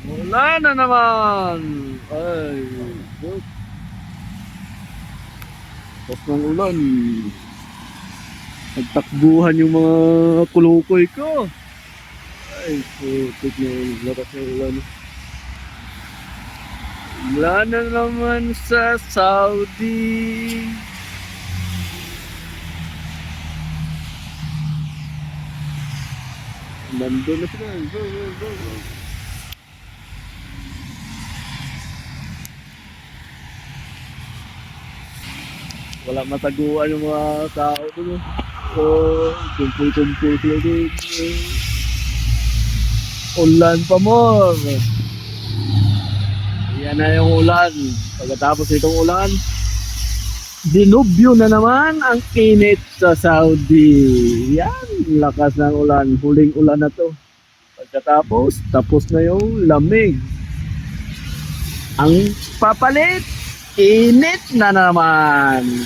Wala na naman. Ay, Diyos. Tapos ng ulan. Nagtakbuhan yung mga kulukoy ko. Ay, putik na yung lakas ng ulan. Wala na naman sa Saudi. Nandun na sila. Go, go, go, go. Wala mataguan yung mga tao doon. So, kumpul-kumpul sila doon. Ulan pa more. Yan na yung ulan. Pagkatapos itong ulan, dinubyo na naman ang init sa Saudi. Yan, lakas ng ulan. Huling ulan na to. Pagkatapos, tapos na yung lamig. Ang papalit, init na naman.